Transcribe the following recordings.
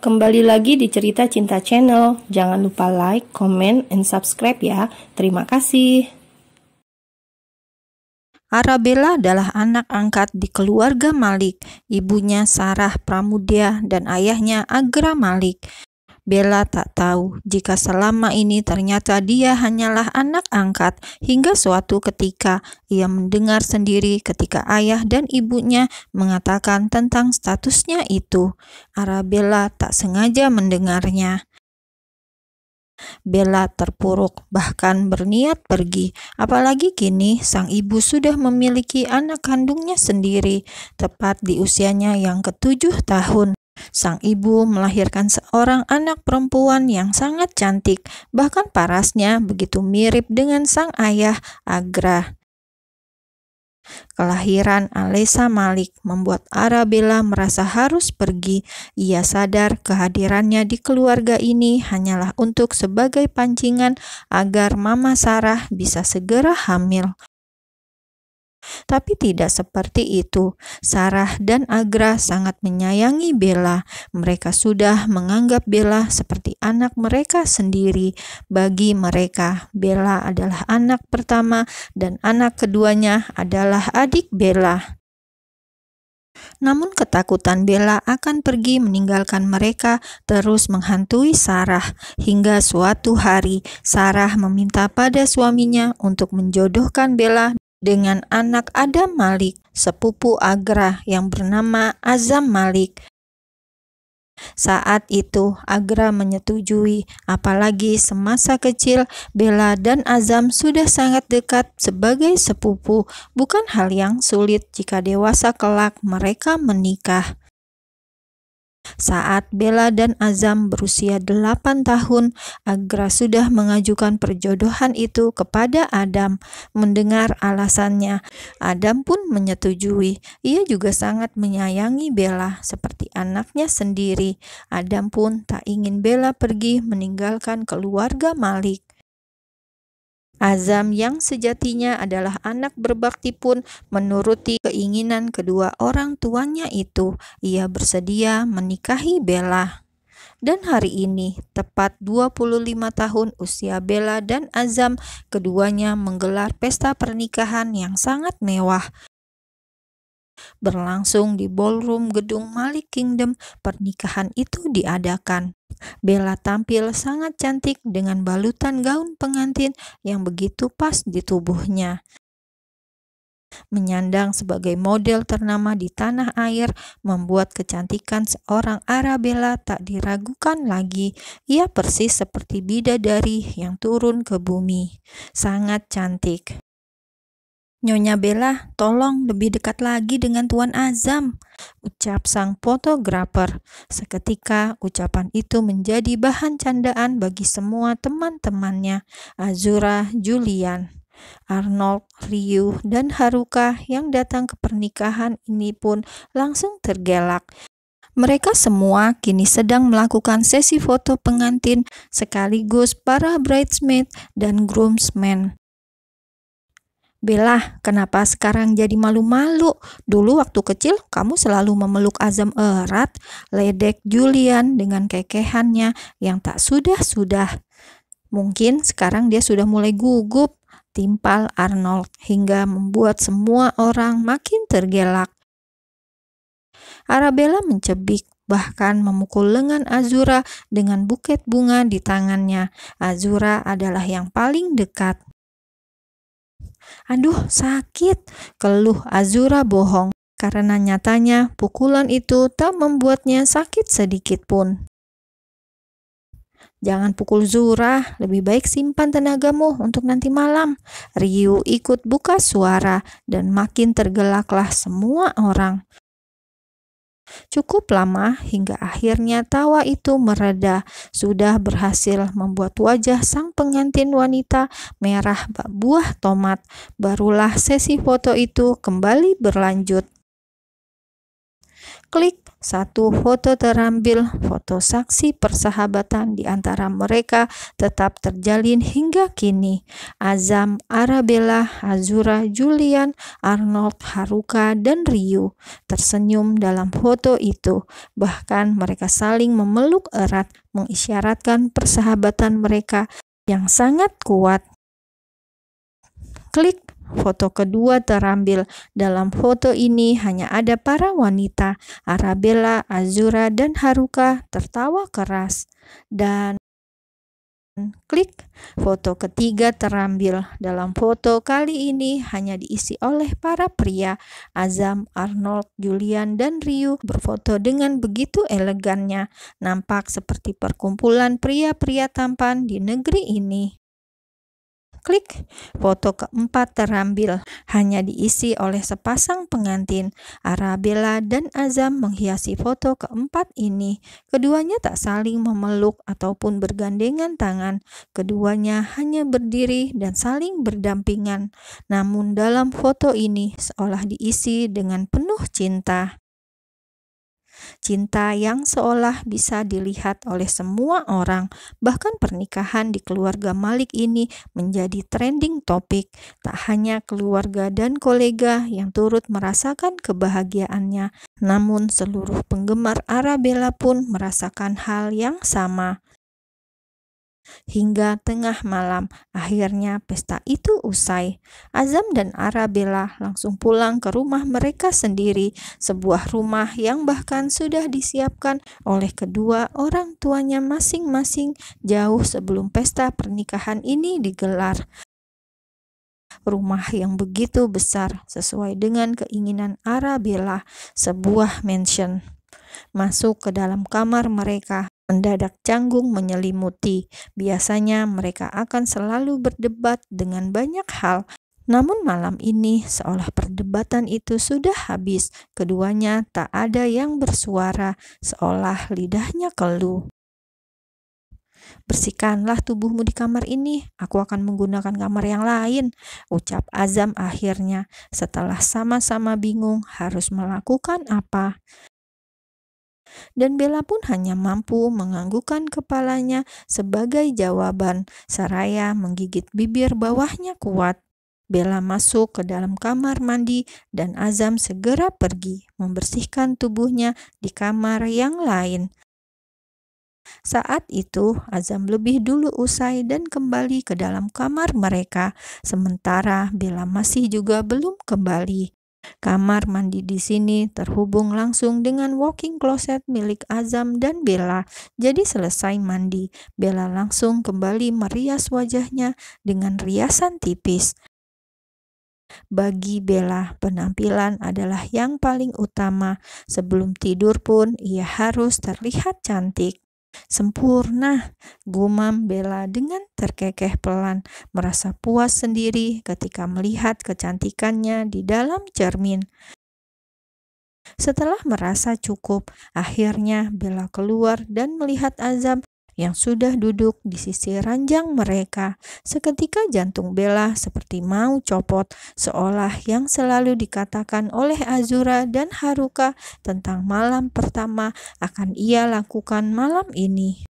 Kembali lagi di Cerita Cinta Channel. Jangan lupa like, comment, and subscribe ya. Terima kasih. Arabella adalah anak angkat di keluarga Malik, ibunya Sarah Pramudia dan ayahnya Agra Malik. Bella tak tahu jika selama ini ternyata dia hanyalah anak angkat hingga suatu ketika ia mendengar sendiri ketika ayah dan ibunya mengatakan tentang statusnya itu. Arabella tak sengaja mendengarnya. Bella terpuruk, bahkan berniat pergi. Apalagi kini sang ibu sudah memiliki anak kandungnya sendiri, tepat di usianya yang ke-7 tahun. Sang ibu melahirkan seorang anak perempuan yang sangat cantik, bahkan parasnya begitu mirip dengan sang ayah Agra. Kelahiran Alessa Malik membuat Arabella merasa harus pergi. Ia sadar kehadirannya di keluarga ini hanyalah untuk sebagai pancingan agar Mama Sarah bisa segera hamil. Tapi tidak seperti itu. Sarah dan Agra sangat menyayangi Bella. Mereka sudah menganggap Bella seperti anak mereka sendiri. Bagi mereka, Bella adalah anak pertama dan anak keduanya adalah adik Bella. Namun ketakutan Bella akan pergi meninggalkan mereka terus menghantui Sarah. Hingga suatu hari, Sarah meminta pada suaminya untuk menjodohkan Bella dengan anak Adam Malik, sepupu Agra yang bernama Azam Malik. Saat itu Agra menyetujui, apalagi semasa kecil Bella dan Azam sudah sangat dekat sebagai sepupu. Bukan hal yang sulit jika dewasa kelak mereka menikah. Saat Bella dan Azam berusia 8 tahun, Agra sudah mengajukan perjodohan itu kepada Adam. Mendengar alasannya, Adam pun menyetujui. Ia juga sangat menyayangi Bella seperti anaknya sendiri. Adam pun tak ingin Bella pergi meninggalkan keluarga Malik. Azam yang sejatinya adalah anak berbakti pun menuruti keinginan kedua orang tuanya itu. Ia bersedia menikahi Bella. Dan hari ini, tepat 25 tahun usia Bella dan Azam, keduanya menggelar pesta pernikahan yang sangat mewah. Berlangsung di ballroom gedung Malik Kingdom, pernikahan itu diadakan. Bella tampil sangat cantik dengan balutan gaun pengantin yang begitu pas di tubuhnya. Menyandang sebagai model ternama di tanah air membuat kecantikan seorang Arabella tak diragukan lagi. Ia persis seperti bidadari yang turun ke bumi. Sangat cantik. "Nyonya Bella, tolong lebih dekat lagi dengan Tuan Azam," ucap sang fotografer. Seketika ucapan itu menjadi bahan candaan bagi semua teman-temannya. Azura, Julian, Arnold, Ryu, dan Haruka yang datang ke pernikahan ini pun langsung tergelak. Mereka semua kini sedang melakukan sesi foto pengantin sekaligus para bridesmaid dan groomsmen. "Bella, kenapa sekarang jadi malu-malu? Dulu waktu kecil kamu selalu memeluk Azam erat," ledek Julian dengan kekehannya yang tak sudah-sudah. "Mungkin sekarang dia sudah mulai gugup," timpal Arnold, hingga membuat semua orang makin tergelak. Arabella mencebik, bahkan memukul lengan Azura dengan buket bunga di tangannya. Azura adalah yang paling dekat. "Aduh, sakit," keluh Azura bohong, karena nyatanya pukulan itu tak membuatnya sakit sedikit pun. "Jangan pukul Zura, lebih baik simpan tenagamu untuk nanti malam." Ryu ikut buka suara dan makin tergelaklah semua orang. Cukup lama hingga akhirnya tawa itu mereda. Sudah berhasil membuat wajah sang pengantin wanita merah bak buah tomat. Barulah sesi foto itu kembali berlanjut. Klik satu foto terambil, foto saksi persahabatan di antara mereka tetap terjalin hingga kini. Azam, Arabella, Azura, Julian, Arnold, Haruka, dan Ryu tersenyum dalam foto itu. Bahkan mereka saling memeluk erat, mengisyaratkan persahabatan mereka yang sangat kuat. Klik foto kedua terambil. Dalam foto ini hanya ada para wanita, Arabella, Azura, dan Haruka tertawa keras. Dan klik foto ketiga terambil. Dalam foto kali ini hanya diisi oleh para pria, Azam, Arnold, Julian, dan Ryu berfoto dengan begitu elegannya, nampak seperti perkumpulan pria-pria tampan di negeri ini. Klik foto keempat terambil, hanya diisi oleh sepasang pengantin, Arabella dan Azam menghiasi foto keempat ini. Keduanya tak saling memeluk ataupun bergandengan tangan, keduanya hanya berdiri dan saling berdampingan. Namun dalam foto ini seolah diisi dengan penuh cinta. Cinta yang seolah bisa dilihat oleh semua orang. Bahkan pernikahan di keluarga Malik ini menjadi trending topik. Tak hanya keluarga dan kolega yang turut merasakan kebahagiaannya, namun seluruh penggemar Arabella pun merasakan hal yang sama. Hingga tengah malam, akhirnya pesta itu usai. Azam dan Arabella langsung pulang ke rumah mereka sendiri, sebuah rumah yang bahkan sudah disiapkan oleh kedua orang tuanya masing-masing jauh sebelum pesta pernikahan ini digelar. Rumah yang begitu besar sesuai dengan keinginan Arabella, sebuah mansion. Masuk ke dalam kamar mereka, mendadak canggung menyelimuti. Biasanya mereka akan selalu berdebat dengan banyak hal. Namun malam ini seolah perdebatan itu sudah habis. Keduanya tak ada yang bersuara, seolah lidahnya keluh. "Bersihkanlah tubuhmu di kamar ini, aku akan menggunakan kamar yang lain," ucap Azam akhirnya, setelah sama-sama bingung harus melakukan apa. Dan Bella pun hanya mampu menganggukkan kepalanya sebagai jawaban, seraya menggigit bibir bawahnya kuat. Bella masuk ke dalam kamar mandi dan Azam segera pergi membersihkan tubuhnya di kamar yang lain. Saat itu, Azam lebih dulu usai dan kembali ke dalam kamar mereka, sementara Bella masih juga belum kembali. Kamar mandi di sini terhubung langsung dengan walk-in closet milik Azam dan Bella. Jadi selesai mandi, Bella langsung kembali merias wajahnya dengan riasan tipis. Bagi Bella, penampilan adalah yang paling utama. Sebelum tidur pun ia harus terlihat cantik. "Sempurna," gumam Bella dengan terkekeh pelan, merasa puas sendiri ketika melihat kecantikannya di dalam cermin. Setelah merasa cukup, akhirnya Bella keluar dan melihat Azam yang sudah duduk di sisi ranjang mereka. Seketika jantung Bella seperti mau copot, seolah yang selalu dikatakan oleh Azura dan Haruka tentang malam pertama akan ia lakukan malam ini.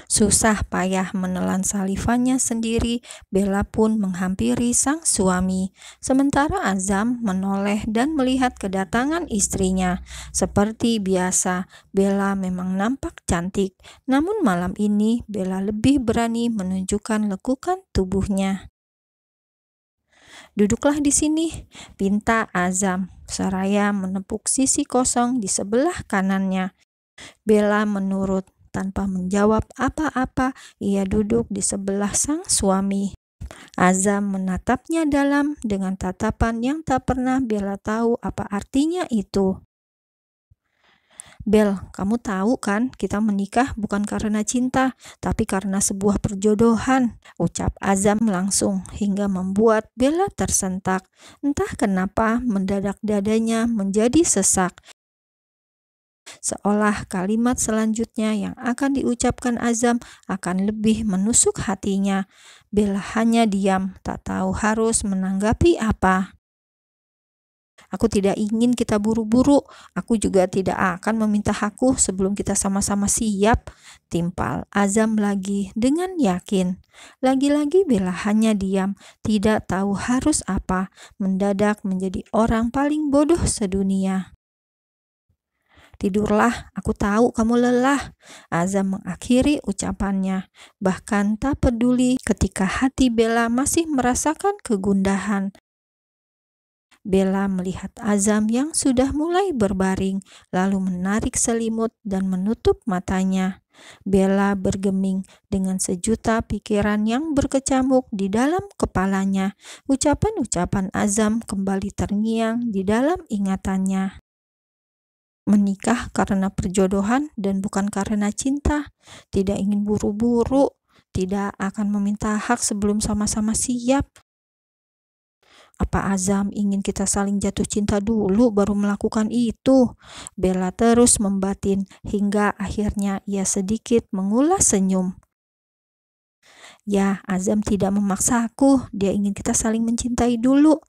Susah payah menelan salivannya sendiri, Bella pun menghampiri sang suami. Sementara Azam menoleh dan melihat kedatangan istrinya. Seperti biasa, Bella memang nampak cantik. Namun malam ini Bella lebih berani menunjukkan lekukan tubuhnya. "Duduklah di sini," pinta Azam, seraya menepuk sisi kosong di sebelah kanannya. Bella menurut. Tanpa menjawab apa-apa, ia duduk di sebelah sang suami. Azam menatapnya dalam dengan tatapan yang tak pernah Bella tahu apa artinya itu. "Bel, kamu tahu kan kita menikah bukan karena cinta, tapi karena sebuah perjodohan," ucap Azam langsung hingga membuat Bella tersentak. Entah kenapa mendadak dadanya menjadi sesak. Seolah kalimat selanjutnya yang akan diucapkan Azam akan lebih menusuk hatinya. Bella hanya diam, tak tahu harus menanggapi apa. Aku tidak ingin kita buru-buru. Aku juga tidak akan meminta hakku sebelum kita sama-sama siap, timpal Azam lagi dengan yakin. Lagi-lagi Bella hanya diam, tidak tahu harus apa, mendadak menjadi orang paling bodoh sedunia. Tidurlah, aku tahu kamu lelah. Azam mengakhiri ucapannya, bahkan tak peduli ketika hati Bella masih merasakan kegundahan. Bella melihat Azam yang sudah mulai berbaring, lalu menarik selimut dan menutup matanya. Bella bergeming dengan sejuta pikiran yang berkecamuk di dalam kepalanya. Ucapan-ucapan Azam kembali terngiang di dalam ingatannya. Menikah karena perjodohan dan bukan karena cinta. Tidak ingin buru-buru, tidak akan meminta hak sebelum sama-sama siap. Apa Azam ingin kita saling jatuh cinta dulu baru melakukan itu? Bella terus membatin hingga akhirnya ia sedikit mengulas senyum. Ya, Azam tidak memaksa aku, dia ingin kita saling mencintai dulu.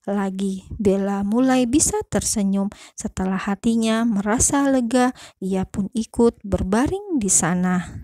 Lagi, Bella mulai bisa tersenyum setelah hatinya merasa lega, ia pun ikut berbaring di sana.